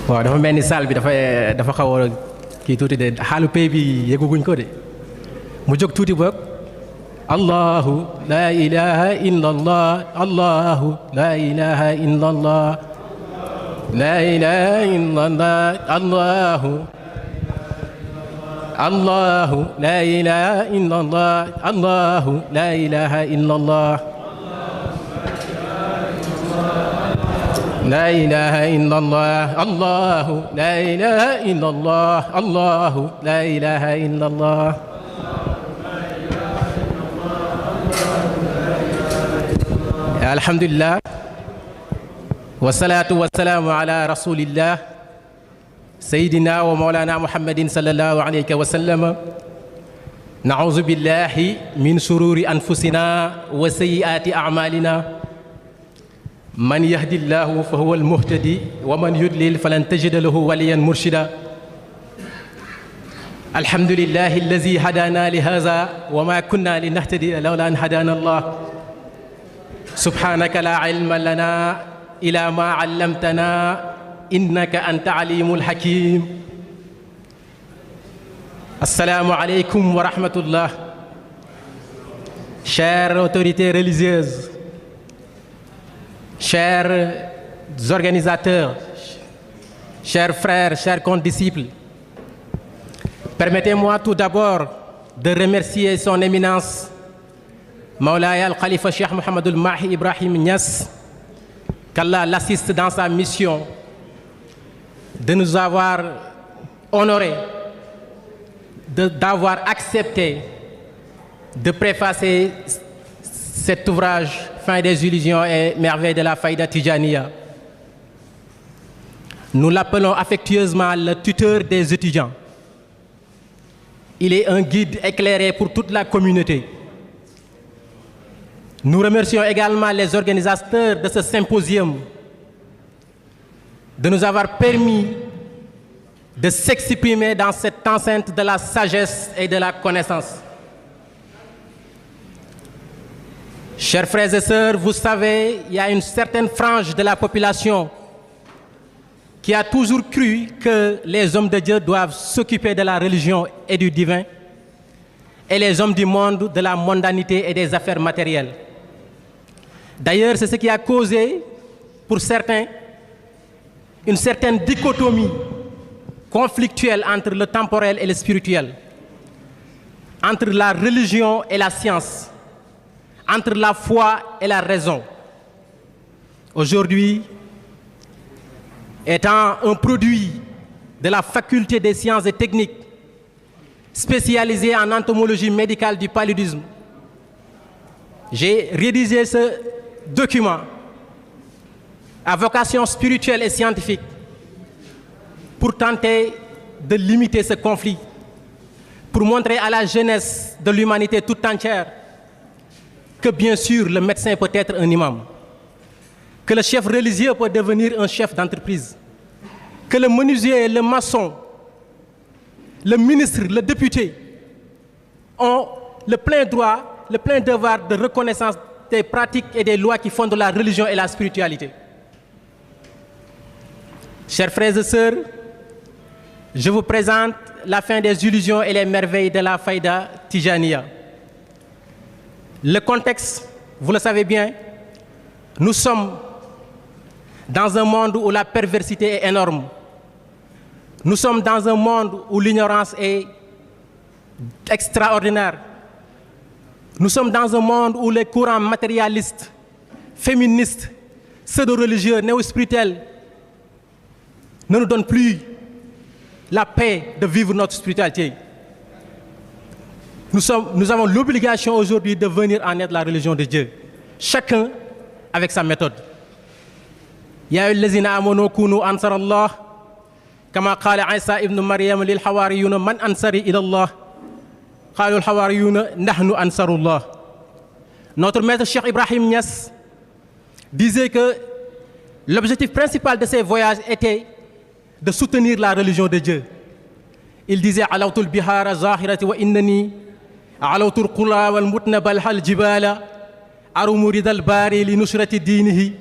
waaw dafa mel ni salle bi dafa xaw a kii tuuti de xaalu pay bi yëguguñ ko de mu jóg tuuti boog allahu la ilaha illa allah allahu la ilaha illa allah la ilaha illa allah allahu allahu la ilaha illa allah allahu la ilaha illa allah لا إله إلا الله الله لا إله إلا الله الله لا إله إلا الله الحمد لله والصلاة والسلام على رسول الله سيدنا ومولانا محمد صلى الله عليه وسلم نعوذ بالله من شرور أنفسنا وسيئات أعمالنا من يهدي الله فهو المهتدي ومن يضلل فلن تجد له وليا مرشدا الحمد لله الذي هدانا لهذا وما كنا لنهتدي لولا أن هدانا الله سبحانك لا علم لنا إلا ما علمتنا إنك أنت عليم الحكيم السلام عليكم ورحمة الله chères autorités religieuses, chers organisateurs, chers frères, chers condisciples, permettez-moi tout d'abord de remercier son éminence, Mawlaya Al-Khalifa Cheikh Mohamedou Mahi Ibrahim Niass, qu'Allah l'assiste dans sa mission, de nous avoir honorés, d'avoir accepté de préfacer cet ouvrage Fin des illusions et merveilles de la Faïda Tijaniya. Nous l'appelons affectueusement le tuteur des étudiants. Il est un guide éclairé pour toute la communauté. Nous remercions également les organisateurs de ce symposium de nous avoir permis de s'exprimer dans cette enceinte de la sagesse et de la connaissance. Chers frères et sœurs, vous savez, il y a une certaine frange de la population qui a toujours cru que les hommes de Dieu doivent s'occuper de la religion et du divin, et les hommes du monde de la mondanité et des affaires matérielles. D'ailleurs, c'est ce qui a causé, pour certains, une certaine dichotomie conflictuelle entre le temporel et le spirituel, entre la religion et la science, entre la foi et la raison. Aujourd'hui, étant un produit de la faculté des sciences et techniques, spécialisée en entomologie médicale du paludisme, j'ai rédigé ce document à vocation spirituelle et scientifique pour tenter de limiter ce conflit, pour montrer à la jeunesse de l'humanité toute entière que bien sûr le médecin peut être un imam, que le chef religieux peut devenir un chef d'entreprise, que le menuisier, le maçon, le ministre, le député ont le plein droit, le plein devoir de reconnaissance des pratiques et des lois qui fondent la religion et la spiritualité. Chers frères et sœurs, je vous présente la fin des illusions et les merveilles de la Faïda Tijaniya. Le contexte, vous le savez bien, nous sommes dans un monde où la perversité est énorme. Nous sommes dans un monde où l'ignorance est extraordinaire. Nous sommes dans un monde où les courants matérialistes, féministes, pseudo-religieux, néo-spirituels ne nous donnent plus la paix de vivre notre spiritualité. Nous avons l'obligation aujourd'hui de venir en aide à la religion de Dieu, chacun avec sa méthode. Ya ayyuhallazina amanu kunu ansarallah kama qala Isa ibn Maryam lil hawariyuna man ansari ila Allah qalu al hawariyuna nahnu ansarullah. Notre maître Cheikh Ibrahim Niass disait que l'objectif principal de ses voyages était de soutenir la religion de Dieu. Il disait alawtul bihara zahirati wa innani alawtul qura wal mutnabal hal jibala أرم رضا الباري لنشرة دينه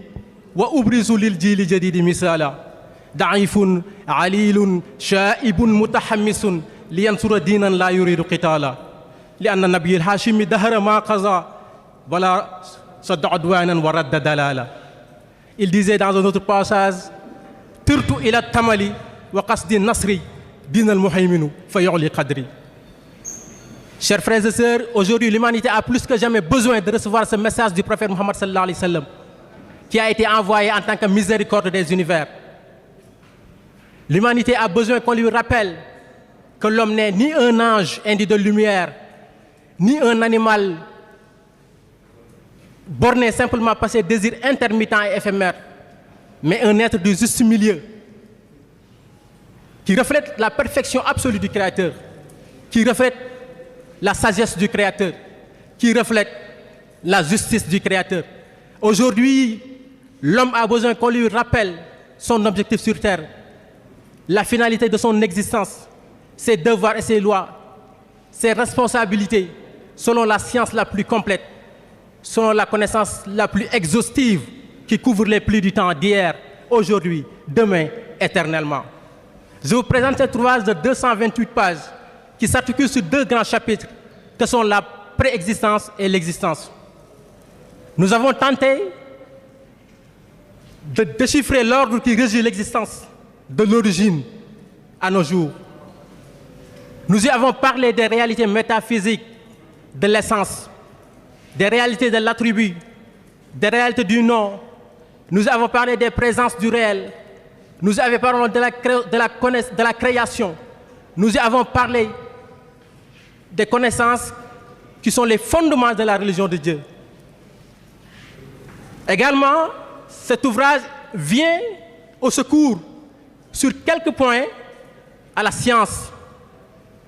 وأبرز للجيل الجديد مثالا ضعيف عليل شائب متحمس لينصر دينا لا يريد قتالا لأن النبي الهاشمي دهر ما قضى ولا صد عدوانا ورد دلالا. Il disait dans un autre passage ترت إلى التمل وقصد النصر دين المهيمن فيعلي قدري. Chers frères et sœurs, aujourd'hui l'humanité a plus que jamais besoin de recevoir ce message du prophète Mohammed sallallahu alayhi wa sallam qui a été envoyé en tant que miséricorde des univers. L'humanité a besoin qu'on lui rappelle que l'homme n'est ni un ange indié de lumière, ni un animal borné simplement par ses désirs intermittents et éphémères, mais un être du juste milieu qui reflète la perfection absolue du Créateur, qui reflète la sagesse du Créateur, qui reflète la justice du Créateur. Aujourd'hui, l'homme a besoin qu'on lui rappelle son objectif sur terre, la finalité de son existence, ses devoirs et ses lois, ses responsabilités, selon la science la plus complète, selon la connaissance la plus exhaustive qui couvre les plis du temps d'hier, aujourd'hui, demain, éternellement. Je vous présente cet ouvrage de 228 pages qui s'articule sur deux grands chapitres que sont la préexistence et l'existence. Nous avons tenté de déchiffrer l'ordre qui régit l'existence de l'origine à nos jours. Nous y avons parlé des réalités métaphysiques de l'essence, des réalités de l'attribut, des réalités du nom. Nous avons parlé des présences du réel. Nous avons parlé de la création. Nous y avons parlé des connaissances qui sont les fondements de la religion de Dieu. Également, cet ouvrage vient au secours sur quelques points à la science,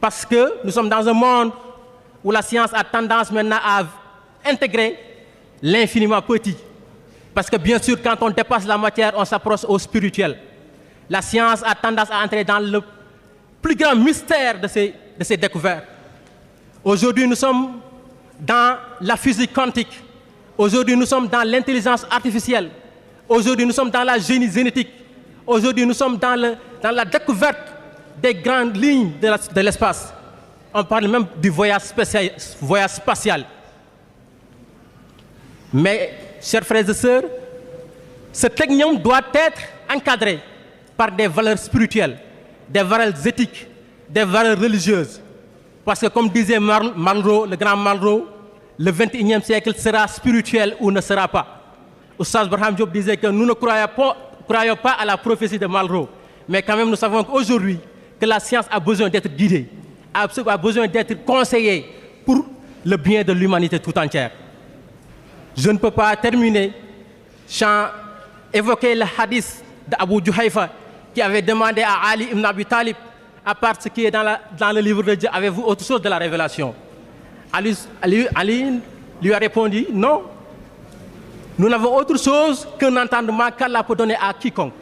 parce que nous sommes dans un monde où la science a tendance maintenant à intégrer l'infiniment petit. Parce que bien sûr, quand on dépasse la matière, on s'approche au spirituel. La science a tendance à entrer dans le plus grand mystère de ces découvertes. Aujourd'hui, nous sommes dans la physique quantique. Aujourd'hui, nous sommes dans l'intelligence artificielle. Aujourd'hui, nous sommes dans la génétique. Aujourd'hui, nous sommes dans la découverte des grandes lignes de l'espace. On parle même du voyage spatial. Mais, chers frères et sœurs, ce technium doit être encadré par des valeurs spirituelles, des valeurs éthiques, des valeurs religieuses. Parce que comme disait Malraux, le grand Malraux, le 21e siècle sera spirituel ou ne sera pas. Oustaz Barham Diop disait que nous ne croyons pas à la prophétie de Malraux. Mais quand même, nous savons qu'aujourd'hui, que la science a besoin d'être guidée, a besoin d'être conseillée pour le bien de l'humanité tout entière. Je ne peux pas terminer sans évoquer le hadith d'Abu Juhayfa qui avait demandé à Ali ibn Abi Talib, à part ce qui est dans le livre de Dieu, avez-vous autre chose de la révélation? Ali lui a répondu, non, nous n'avons autre chose qu'un entendement qu'Allah peut donner à quiconque.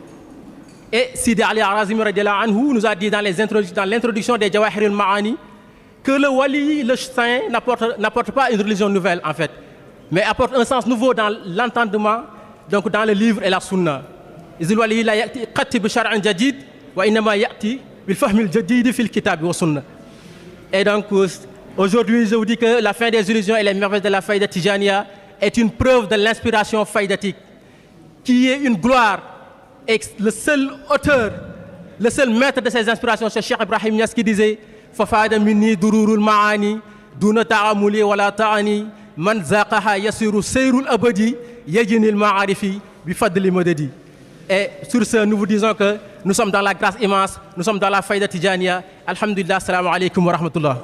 Et Sidi Ali Al-Razimi radiallahu anhu nous a dit dans l'introduction des Jawahir al-Ma'ani que le wali, le saint, n'apporte pas une religion nouvelle en fait, mais apporte un sens nouveau dans l'entendement, donc dans le livre et la sunna. Izil wali la ya'ti qatti bi shar'in jadid wa innama ya'ti bil fahmi al-jadid fil kitab wa sunna. Et donc aujourd'hui, je vous dis que la fin des illusions et les merveilles de la faïda Tijaniya est une preuve de l'inspiration faïdatique, qui est une gloire. Et le seul auteur, le seul maître de ces inspirations, c'est Cheikh Ibrahim Niass qui disait Fafada minni dururul ma'ani duna ta'amuli wala ta'ani man zaqaha yasiru sayrul abadi yajinil ma'arifi bi fadli madadi. Et sur ce, nous vous disons que nous sommes dans la grâce immense, nous sommes dans la faïda Tijaniya. Alhamdulillah, salam alaikum wa rahmatullah.